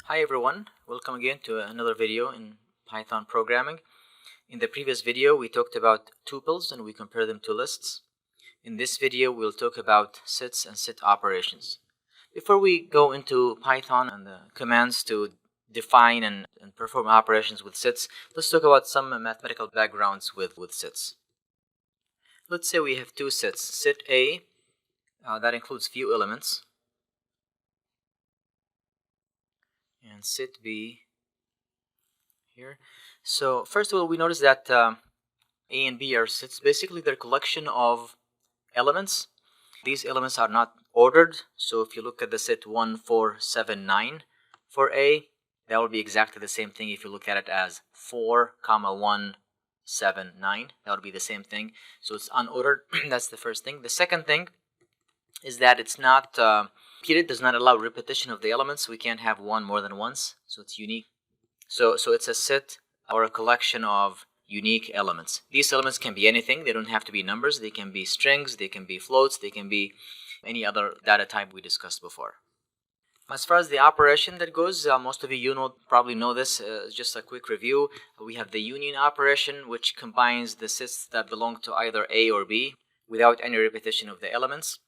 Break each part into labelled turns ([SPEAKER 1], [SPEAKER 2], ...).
[SPEAKER 1] Hi everyone, welcome again to another video in Python programming. In the previous video we talked about tuples and we compared them to lists. In this video we'll talk about sets and set operations. Before we go into Python and the commands to define and perform operations with sets, let's talk about some mathematical backgrounds with sets. Let's say we have two sets. Set A, that includes few elements, and set B here. So first of all, we notice that A and B are sets. Basically, they're a collection of elements. These elements are not ordered. So if you look at the set 1, 4, 7, 9 for A, that will be exactly the same thing if you look at it as 4, 1, 7, 9. That would be the same thing. So it's unordered. That's the first thing. The second thing is that it's not repeated, does not allow repetition of the elements. We can't have one more than once, so it's unique. So it's a set or a collection of unique elements. These elements can be anything. They don't have to be numbers. They can be strings, they can be floats, they can be any other data type we discussed before. As far as the operation that goes, most of you probably know this. Just a quick review. We have the union operation, which combines the sets that belong to either A or B without any repetition of the elements.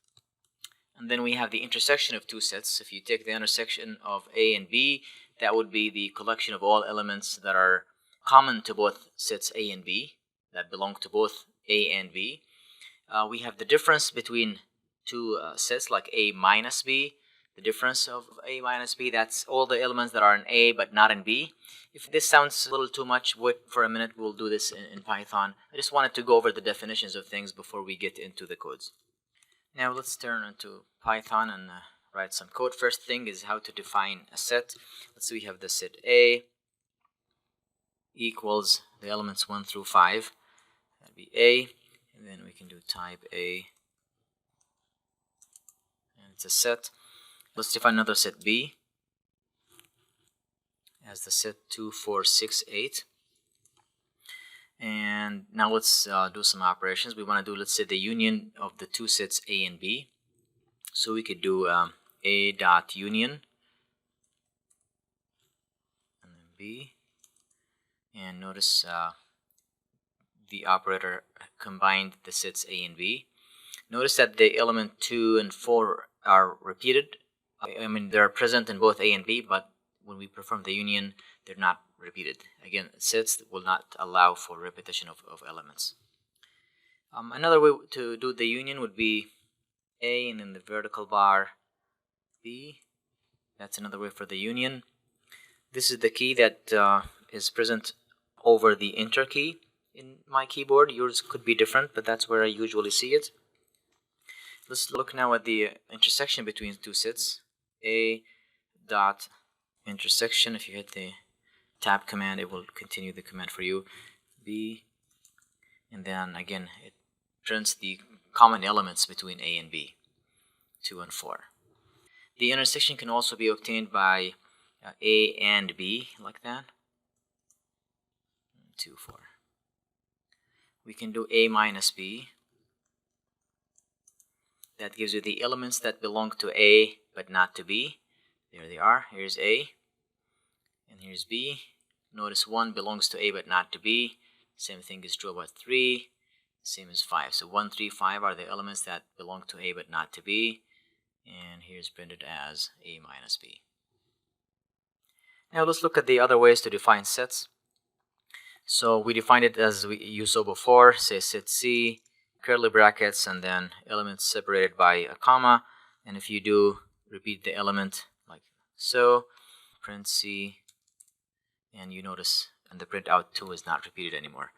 [SPEAKER 1] And then we have the intersection of two sets. If you take the intersection of A and B, that would be the collection of all elements that are common to both sets A and B, that belong to both A and B. We have the difference between two sets, like A minus B. The difference of A minus B, that's all the elements that are in A but not in B. If this sounds a little too much, wait for a minute. We'll do this in Python. I just wanted to go over the definitions of things before we get into the codes. Now let's turn into Python and write some code. First thing is how to define a set. Let's say we have the set A equals the elements 1 through 5. That'd be A, and then we can do type A, and it's a set. Let's define another set B as the set 2, 4, 6, 8. And now let's do some operations. We want to do, let's say, the union of the two sets A and B. So we could do A dot union and then B. And notice the operator combined the sets A and B. Notice that the element 2 and 4 are repeated. I mean, they're present in both A and B, but when we perform the union, they're not repeated. Again, sets will not allow for repetition of elements. Another way to do the union would be A and then the vertical bar B. That's another way for the union. This is the key that is present over the enter key in my keyboard. Yours could be different, but that's where I usually see it. Let's look now at the intersection between two sets. A dot intersection. If you hit the tab command, it will continue the command for you. B, and then again it prints the common elements between A and B, 2 and 4. The intersection can also be obtained by A and B, like that. 2, 4. We can do A minus B. That gives you the elements that belong to A but not to B. There they are. Here's A and here's B. Notice 1 belongs to A but not to B. Same thing is true about 3. Same as 5. So 1, 3, 5 are the elements that belong to A but not to B. And here's printed as A minus B. Now let's look at the other ways to define sets. So we defined it as you saw before. Say set C, curly brackets, and then elements separated by a comma. And if you do repeat the element like so, print C, and you notice and the print out 2 is not repeated anymore.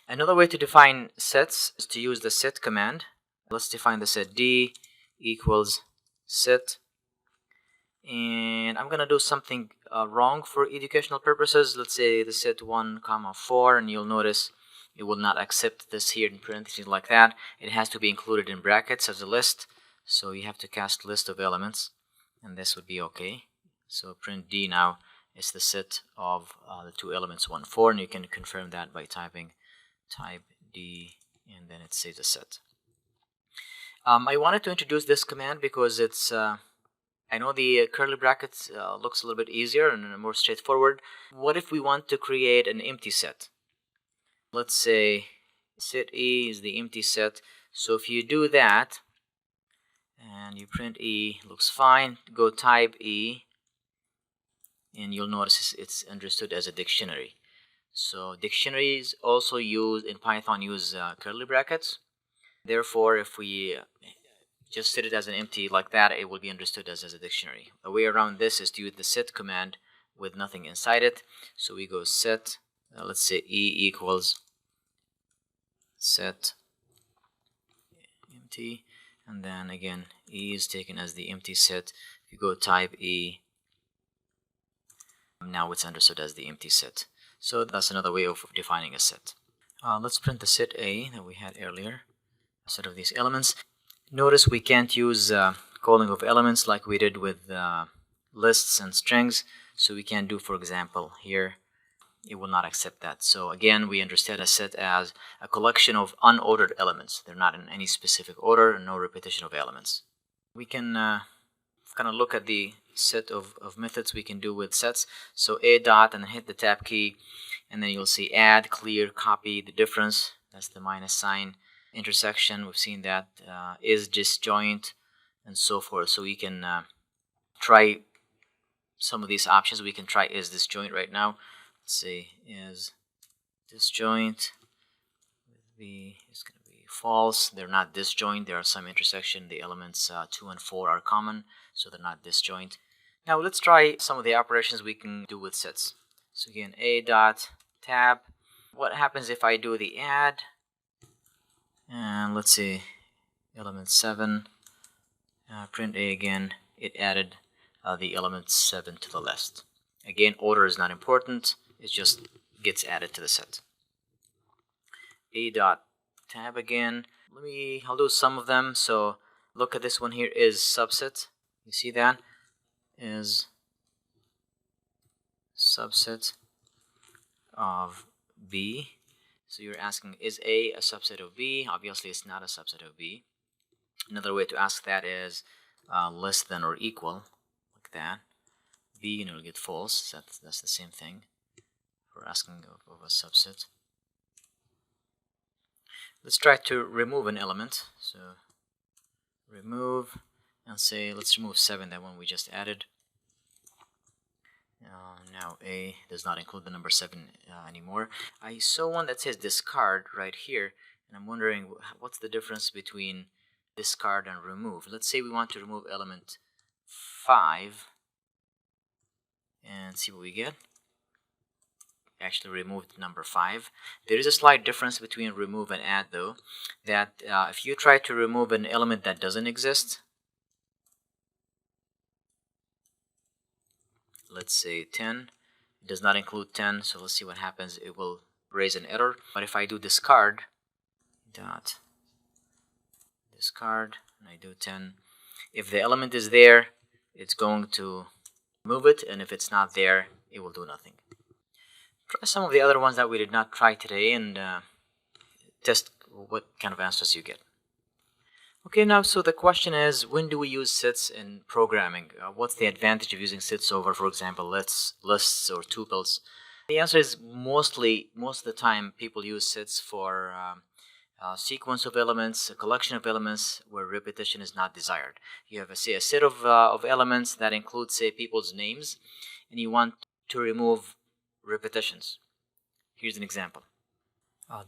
[SPEAKER 1] Another way to define sets is to use the set command. Let's define the set D equals set, and I'm gonna do something wrong for educational purposes. Let's say the set 1, 4, and you'll notice it will not accept this here in parentheses like that. It has to be included in brackets as a list, so you have to cast list of elements, and this would be okay. So print D now is the set of the two elements 1, 4, and you can confirm that by typing type D, and then it says a set. I wanted to introduce this command because it's I know the curly brackets looks a little bit easier and more straightforward. What if we want to create an empty set? Let's say set E is the empty set. So if you do that and you print E, looks fine, go type E, and you'll notice it's understood as a dictionary. So dictionaries also in Python use curly brackets. Therefore, if we just set it as an empty like that, it will be understood as a dictionary. A way around this is to use the set command with nothing inside it. So we go set, let's say E equals set empty, and then again E is taken as the empty set. If you go type E, now it's understood as the empty set. So that's another way of defining a set. Let's print the set A that we had earlier, a set of these elements. Notice we can't use calling of elements like we did with lists and strings. So we can do, for example, here, it will not accept that. So again, we understand a set as a collection of unordered elements. They're not in any specific order and no repetition of elements. We can kind of look at the set of methods we can do with sets. So a dot and hit the tab key, and then you'll see add, clear, copy, the difference, that's the minus sign, intersection, we've seen that, is disjoint, and so forth. So we can try some of these options. We can try is disjoint right now. Let's see, is disjoint, is going to be false. They're not disjoint. There are some intersection. The elements 2 and 4 are common, so they're not disjoint. Now let's try some of the operations we can do with sets. So again, a dot tab. What happens if I do the add? And let's see, element 7, print A again, it added the element 7 to the list. Again, order is not important, it just gets added to the set. A dot tab again, I'll do some of them. So look at this one here, is subset. You see that? Is subset of B. So you're asking, is A a subset of B? Obviously, it's not a subset of B. Another way to ask that is less than or equal, like that. B, and it'll get false. That's the same thing. We're asking of a subset. Let's try to remove an element. So remove, and say, let's remove 7, that one we just added. Now A does not include the number 7 anymore. I saw one that says discard right here, and I'm wondering what's the difference between discard and remove. Let's say we want to remove element 5 and see what we get. Actually removed number 5. There is a slight difference between remove and add, though, that if you try to remove an element that doesn't exist, let's say 10, it does not include 10, so let's see what happens. It will raise an error. But if I do discard dot discard and I do 10, if the element is there, it's going to remove it, and if it's not there, it will do nothing. Try some of the other ones that we did not try today and test what kind of answers you get. Okay, now so the question is, when do we use sets in programming? What's the advantage of using sets over, for example, lists or tuples? The answer is most of the time people use sets for a sequence of elements, a collection of elements where repetition is not desired. You have a set of elements that include, say, people's names, and you want to remove repetitions. Here's an example.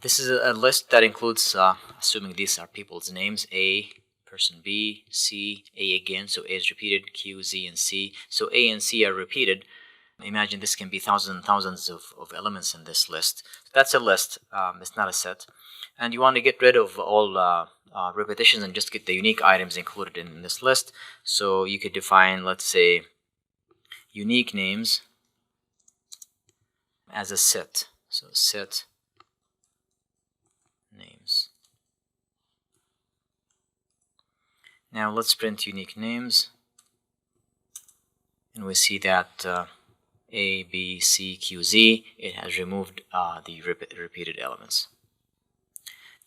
[SPEAKER 1] This is a list that includes, assuming these are people's names, A, person B, C, A again, so A is repeated, Q, Z, and C. So A and C are repeated. Imagine this can be thousands and thousands of elements in this list. That's a list, it's not a set. And you want to get rid of all repetitions and just get the unique items included in this list. So you could define, let's say, unique names as a set. So set names. Now let's print unique names, and we see that A, B, C, Q, Z, it has removed the repeated elements.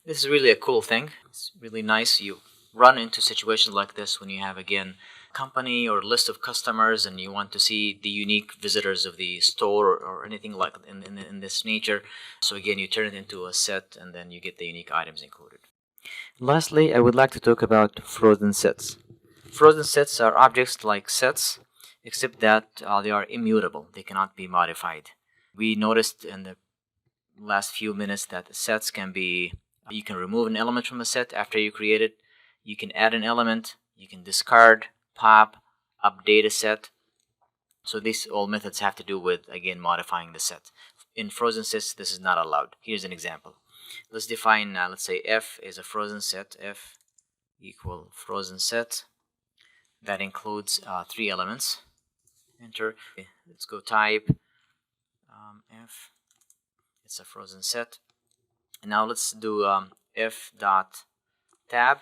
[SPEAKER 1] This is really a cool thing. It's really nice. You run into situations like this when you have, again, company or list of customers and you want to see the unique visitors of the store or anything like in this nature. So again, you turn it into a set and then you get the unique items included. Lastly, I would like to talk about Frozensets. Frozensets are objects like sets, except that they are immutable. They cannot be modified. We noticed in the last few minutes that sets can be, you can remove an element from a set after you create it. You can add an element. You can discard, pop, update a set. So these all methods have to do with, again, modifying the set. In Frozensets, this is not allowed. Here's an example. Let's define, let's say f is a Frozenset, f equal Frozenset. That includes 3 elements. Enter. Okay, let's go type f. It's a Frozenset. And now let's do f dot tab.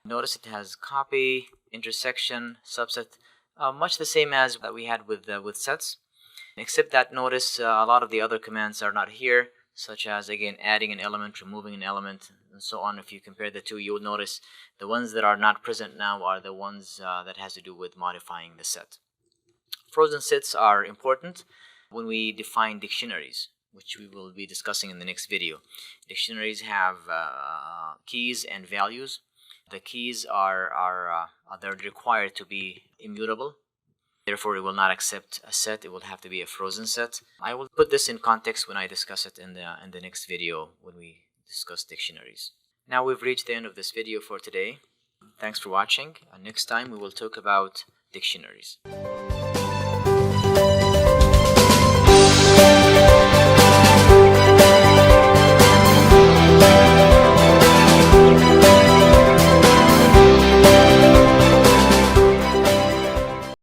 [SPEAKER 1] Notice it has copy, intersection, subset, much the same as that we had with sets, except that notice a lot of the other commands are not here, such as, again, adding an element, removing an element, and so on. If you compare the two, you will notice the ones that are not present now are the ones that has to do with modifying the set. Frozensets are important when we define dictionaries, which we will be discussing in the next video. Dictionaries have keys and values. The keys are they're required to be immutable. Therefore, it will not accept a set. It will have to be a Frozenset. I will put this in context when I discuss it in the next video when we discuss dictionaries. Now we've reached the end of this video for today. Thanks for watching. Next time we will talk about dictionaries.